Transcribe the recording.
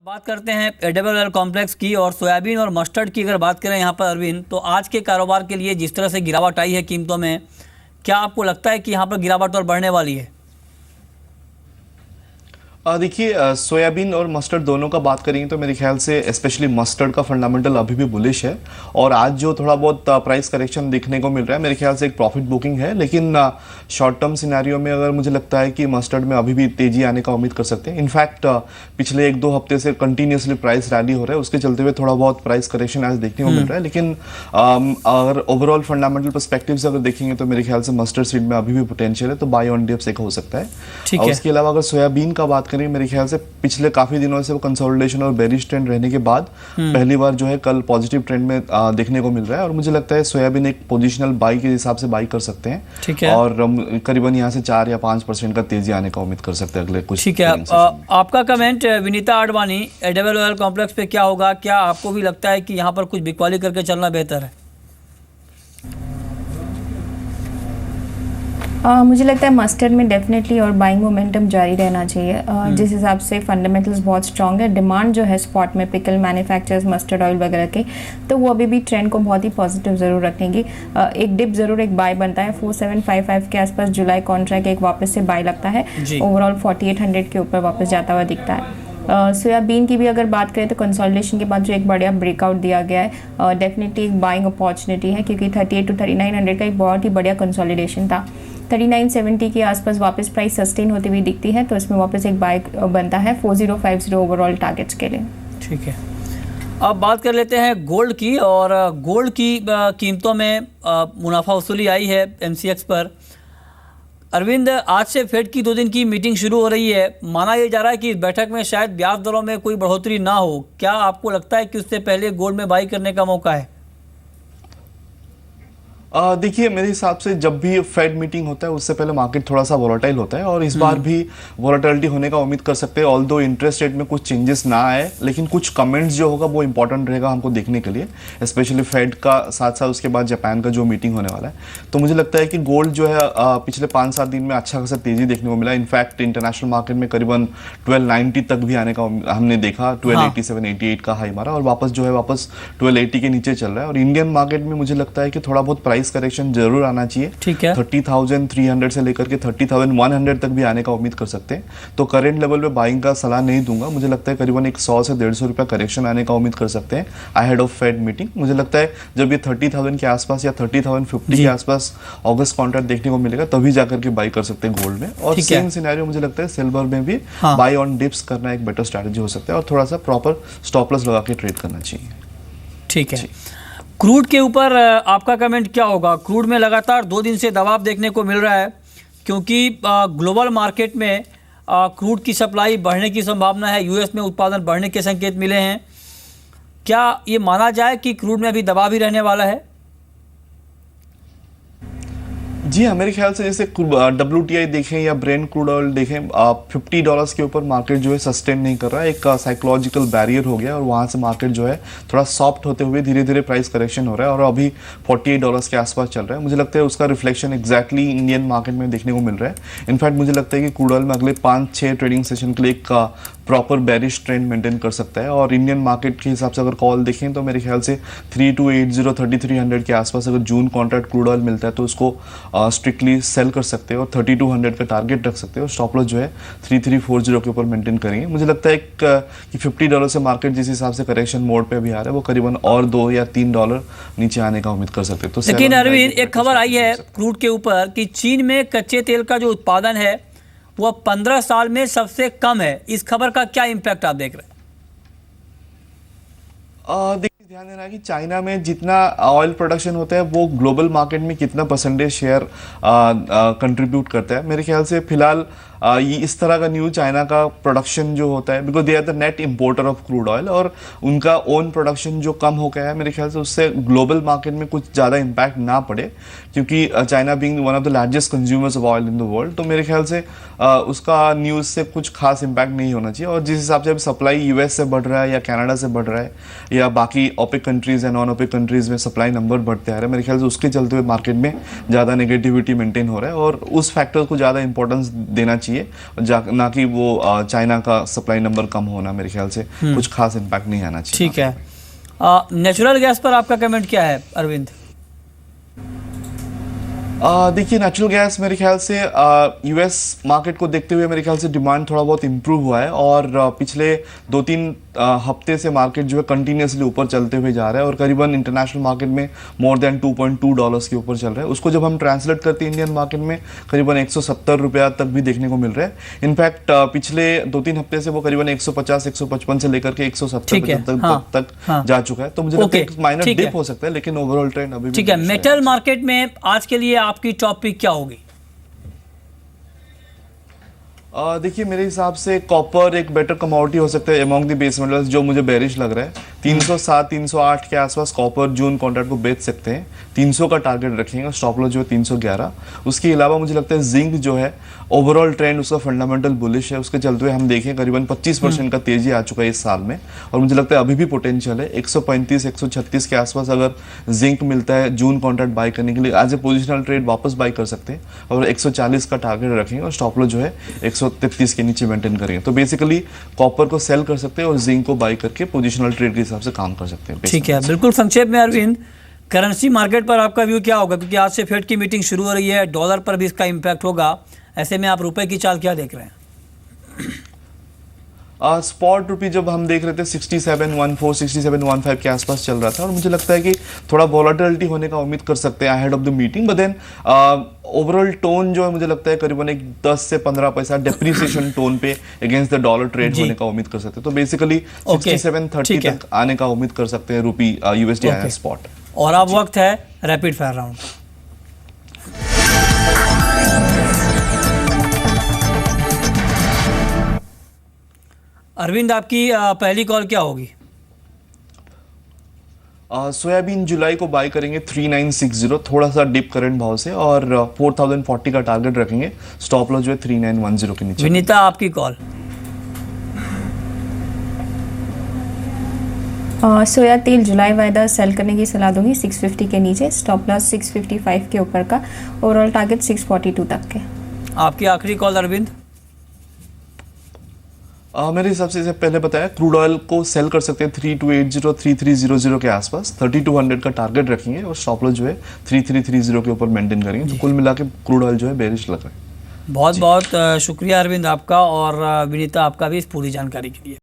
बात करते हैं एडिबल ऑयल कॉम्प्लेक्स की और सोयाबीन और मस्टर्ड की अगर बात करें यहाँ पर अरविंद, तो आज के कारोबार के लिए जिस तरह से गिरावट आई है कीमतों में, क्या आपको लगता है कि यहाँ पर गिरावट और बढ़ने वाली है? देखिए, सोयाबीन और मस्टर्ड दोनों का बात करेंगे तो मेरे ख्याल से स्पेशली मस्टर्ड का फंडामेंटल अभी भी बुलिश है। और आज जो थोड़ा बहुत प्राइस करेक्शन देखने को मिल रहा है, मेरे ख्याल से एक प्रॉफिट बुकिंग है। लेकिन शॉर्ट टर्म सिनेरियो में अगर मुझे लगता है कि मस्टर्ड में अभी भी तेजी आने का उम्मीद कर सकते हैं। इनफैक्ट पिछले 1-2 हफ्ते से कंटिन्यूसली प्राइस रैली हो रहा है, उसके चलते हुए थोड़ा बहुत प्राइस करेक्शन आज देखने को मिल रहा है। लेकिन अगर ओवरऑल फंडामेंटल पर्सपेक्टिव से अगर देखेंगे तो मेरे ख्याल से मस्टर्ड सीड में अभी भी पोटेंशियल है, तो बाय ऑन डिप्स एक हो सकता है। ठीक है। उसके अलावा अगर सोयाबीन का बात करें, मेरे ख्याल से पिछले काफी दिनों से वो कंसोलिडेशन और बेरिश ट्रेंड रहने के बाद पहली बार जो है कल पॉजिटिव ट्रेंड में देखने को मिल रहा है। और मुझे लगता है सोयाबीन एक पोजिशनल बाई के हिसाब से बाई कर सकते हैं। ठीक है। और करीबन यहाँ से 4 या 5% का तेजी आने का उम्मीद कर सकते हैं अगले कुछ। ठीक है। आपका comment Vinita Advani, edible oil complex पे क्या होगा? क्या आपको भी लगता है कि यहाँ पर कुछ बिकवाली करके चलना बेहतर है? मुझे लगता है मस्टर्ड में डेफिनेटली और बाइंग मोमेंटम जारी रहना चाहिए। जिस हिसाब से फंडामेंटल्स बहुत स्ट्रॉन्ग है, डिमांड जो है स्पॉट में पिकल मैन्युफैक्चरर्स मस्टर्ड ऑयल वगैरह के, तो वो अभी भी ट्रेंड को बहुत ही पॉजिटिव ज़रूर रखेंगी। एक डिप ज़रूर एक बाय बनता है 4755 के आसपास। जुलाई कॉन्ट्रैक्ट एक वापस से बाय लगता है, ओवरऑल 4800 के ऊपर वापस जाता हुआ दिखता है। सोयाबीन की भी अगर बात करें तो कंसोलिडेशन के बाद जो एक बढ़िया ब्रेकआउट दिया गया है, डेफिनेटली एक बाइंग अपॉर्चुनिटी है, क्योंकि 38 to 3900 का एक बहुत ही बढ़िया कंसोलिडेशन था। 3970 के आसपास वापस प्राइस सस्टेन होती हुई दिखती है, तो इसमें वापस एक बाय बनता है 4050 ओवरऑल टारगेट्स के लिए। ठीक है। अब बात कर लेते हैं गोल्ड की, और गोल्ड की कीमतों में मुनाफा वसूली आई है MCX पर। अरविंद, आज से फेड की 2 दिन की मीटिंग शुरू हो रही है। माना यह जा रहा है कि इस बैठक में शायद ब्याज दरों में कोई बढ़ोतरी ना हो। क्या आपको लगता है कि उससे पहले गोल्ड में बाई करने का मौका है? देखिए, मेरे हिसाब से जब भी फेड मीटिंग होता है उससे पहले मार्केट थोड़ा सा वोलेटाइल होता है, और इस बार भी वोलेटिलिटी होने का उम्मीद कर सकते हैं। ऑल्दो इंटरेस्ट रेट में कुछ चेंजेस ना आए, लेकिन कुछ कमेंट्स जो होगा वो इंपॉर्टेंट रहेगा हमको देखने के लिए, स्पेशली फेड का साथ साथ उसके बाद जापान का जो मीटिंग होने वाला है। तो मुझे लगता है कि गोल्ड जो है पिछले 5-7 दिन में अच्छा खासा तेजी देखने को मिला। इनफैक्ट इंटरनेशनल मार्केट में करीबन 1290 तक भी आने का हमने देखा। 1287-88 का हाई मारा, और वापस जो है वापस 1280 के नीचे चल रहा है। और इंडियन मार्केट में मुझे लगता है कि थोड़ा बहुत प्राइस करेक्शन जरूर आना चाहिए। ठीक है। 30,300 से लेकर के 30,100 तक भी आने का उम्मीद कर सकते हैं। तो करंट लेवल पे बाइंग का सलाह नहीं दूंगा। मुझे लगता है करीबन 100 से 150 रुपया करेक्शन आने का उम्मीद कर सकते हैं अहेड ऑफ फेड मीटिंग। मुझे लगता है जब ये 30,000 के आसपास या 30,050 के आसपास अगस्त कॉन्ट्रैक्ट देखने को मिलेगा, तभी जाकर के बाई कर सकते हैं गोल्ड में। और सेम सिनेरियो मुझे लगता है सिल्वर में भी बाई ऑन डिप्स करना एक बेटर स्ट्रैटेजी हो सकता है, और थोड़ा सा प्रॉपर स्टॉप लॉस लगा के ट्रेड करना चाहिए। ठीक है। क्रूड के ऊपर आपका कमेंट क्या होगा? क्रूड में लगातार 2 दिन से दबाव देखने को मिल रहा है, क्योंकि ग्लोबल मार्केट में क्रूड की सप्लाई बढ़ने की संभावना है। US में उत्पादन बढ़ने के संकेत मिले हैं। क्या ये माना जाए कि क्रूड में अभी दबाव ही रहने वाला है? जी हाँ, मेरे ख्याल से जैसे WTI देखें या ब्रेंट क्रूड ऑयल देखें, $50 के ऊपर मार्केट जो है सस्टेन नहीं कर रहा है। एक साइकोलॉजिकल बैरियर हो गया, और वहाँ से मार्केट जो है थोड़ा सॉफ्ट होते हुए धीरे धीरे प्राइस करेक्शन हो रहा है, और अभी $48 के आसपास चल रहा है। मुझे लगता है उसका रिफ्लेक्शन एग्जैक्टली इंडियन मार्केट में देखने को मिल रहा है। इनफैक्ट मुझे लगता है कि क्रूड ऑयल में अगले 5-6 ट्रेडिंग सेशन के लिए एक प्रॉपर बेरिश ट्रेंड मेंटेन कर सकता है। और इंडियन मार्केट के हिसाब से अगर कॉल देखें तो मेरे ख्याल से 3280 3300 के आसपास अगर जून कॉन्ट्रैक्ट क्रूड ऑयल मिलता है तो उसको स्ट्रिक्टली सेल कर सकते हैं, और 3200 का टारगेट रख सकते हैं, और स्टॉप लॉस जो है 3340 के ऊपर मेंटेन करेंगे। मुझे लगता है कि $50 से मार्केट जिस हिसाब से करेक्शन मोड पे भी आ रहा है, वो करीबन और $2 या $3 नीचे आने का उम्मीद कर सकते हैं। तो लेकिन अरविंद, एक खबर आई है क्रूड के ऊपर कि चीन में कच्चे तेल का जो उत्पादन है वह 15 साल में सबसे कम है। इस खबर का क्या इम्पैक्ट आप देख रहे हैं? देखिए, ध्यान देना कि चाइना में जितना ऑयल प्रोडक्शन होता है वो ग्लोबल मार्केट में कितना परसेंटेज शेयर कंट्रीब्यूट करता है। मेरे ख्याल से फिलहाल ये इस तरह का न्यूज़, चाइना का प्रोडक्शन जो होता है, because they are the net importer of crude oil, और उनका ओन प्रोडक्शन जो कम हो गया है, मेरे ख्याल से उससे ग्लोबल मार्केट में कुछ ज़्यादा इम्पैक्ट ना पड़े, क्योंकि China being one of the largest consumers of oil in the world, तो मेरे ख्याल से उसका न्यूज़ से कुछ खास इम्पैक्ट नहीं होना चाहिए। और जिस हिसाब से अभी सप्लाई US से बढ़ रहा है या कनाडा से बढ़ रहा है, या बाकी ओपेक कंट्रीज़ या नॉन ओपेक कंट्रीज़ में सप्लाई नंबर बढ़ते आ रहे हैं, मेरे ख्याल से उसके चलते हुए मार्केट में ज़्यादा नेगेटिविटी मेंटेन हो रहा है, और उस फैक्टर को ज़्यादा इंपॉर्टेंस देना चाहिए चाहिए, ना कि वो चाइना का सप्लाई नंबर कम होना। मेरे ख्याल से कुछ खास इम्पैक्ट नहीं आना चाहिए। ठीक है, नेचुरल गैस पर आपका कमेंट क्या है अरविंद? देखिए, नेचुरल गैस मेरे ख्याल से यूएस मार्केट को देखते हुए मेरे ख्याल से डिमांड थोड़ा बहुत इम्प्रूव हुआ है, और पिछले 2-3 हफ्ते से मार्केट जो है कंटिन्यूसली ऊपर चलते हुए जा रहा है, और करीबन इंटरनेशनल मार्केट में मोर देन $2.2 के ऊपर चल रहा है। उसको जब हम ट्रांसलेट करते हैं इंडियन मार्केट में, करीबन 170 रुपया तक भी देखने को मिल रहा है। इनफैक्ट पिछले 2-3 हफ्ते से वो करीबन 150-155 से लेकर के 170 तक जा चुका है। तो मुझे लगता है एक माइनर डिप हो सकता है, लेकिन ओवरऑल ट्रेंड अभी ठीक है। मेटल मार्केट में आज के लिए आपकी टॉप पिक क्या होगी? देखिए, मेरे हिसाब से कॉपर एक बेटर कमोडिटी हो सकता है अमॉन्ग द बेस मेटल्स, जो मुझे बेरिश लग रहा है। 307-308 के आसपास कॉपर जून कॉन्ट्रैक्ट को बेच सकते हैं। 300 का टारगेट रखेंगे, स्टॉप लॉस जो है 311। उसके अलावा मुझे लगता है जिंक जो है ओवरऑल ट्रेंड उसका फंडामेंटल बुलिश है, उसके चलते हुए हम देखें करीबन 25% का तेजी आ चुका है इस साल में, और मुझे लगता है अभी भी पोटेंशियल है। 135-136 के आसपास अगर जिंक मिलता है जून कॉन्ट्रैक्ट बाय करने के लिए, एज ए पोजिशनल ट्रेड वापस बाय कर सकते हैं, और 140 का टारगेट रखेंगे, और स्टॉप लॉस जो है 133 के नीचे मेंटेन करेंगे। तो बेसिकली कॉपर को सेल कर सकते हैं और जिंक को बाय करके पोजिशनल ट्रेड के हिसाब से काम कर सकते हैं। ठीक है, बिल्कुल संक्षेप में अरविंद, करेंसी मार्केट पर आपका व्यू क्या होगा? क्योंकि आज से फेड की मीटिंग शुरू हो रही है, डॉलर पर भी इसका इम्पैक्ट होगा, ऐसे में आप रुपए की चाल क्या देख रहे हैं? स्पॉट रुपी जब हम देख रहे थे 67.14 67.15 के आसपास चल रहा था, और मुझे लगता है कि थोड़ा वॉलेटिलिटी होने का उम्मीद कर सकते हैं ahead of the meeting. But then overall tone जो है मुझे लगता है करीबन एक 10 से 15 पैसा डेप्रिसिएशन टोन पे अगेंस्ट द डॉलर ट्रेड होने का उम्मीद कर सकते हैं। तो बेसिकली 67.30 तक आने का उम्मीद कर सकते हैं रुपी यूएसडी स्पॉट। और अब वक्त है रैपिड फायर राउंड। अरविंद, आपकी पहली कॉल क्या होगी? सोयाबीन जुलाई को बाय करेंगे 3960, थोड़ा सा डिप करंट भाव से, और 4040 का टारगेट रखेंगे। स्टॉप लॉस जो है 3910 के नीचे। विनीता, आपकी कॉल। सोया तेल जुलाई वायदा सेल करने की सलाह दूंगी 650 के नीचे, स्टॉप लॉस 655 के ऊपर का, ओवरऑल टारगेट 642 तक के। आपकी आखिरी कॉल अरविंद। मेरे हिसाब से जैसे पहले बताया, क्रूड ऑयल को सेल कर सकते हैं 3280-3300 के आसपास, 3200 का टारगेट रखेंगे, और स्टॉप लॉस जो है 3330 के ऊपर मेंटेन करेंगे। तो कुल मिला के क्रूड ऑयल जो है बेरिश लग रहा है। बहुत बहुत शुक्रिया अरविंद आपका, और विनीता आपका भी इस पूरी जानकारी के लिए।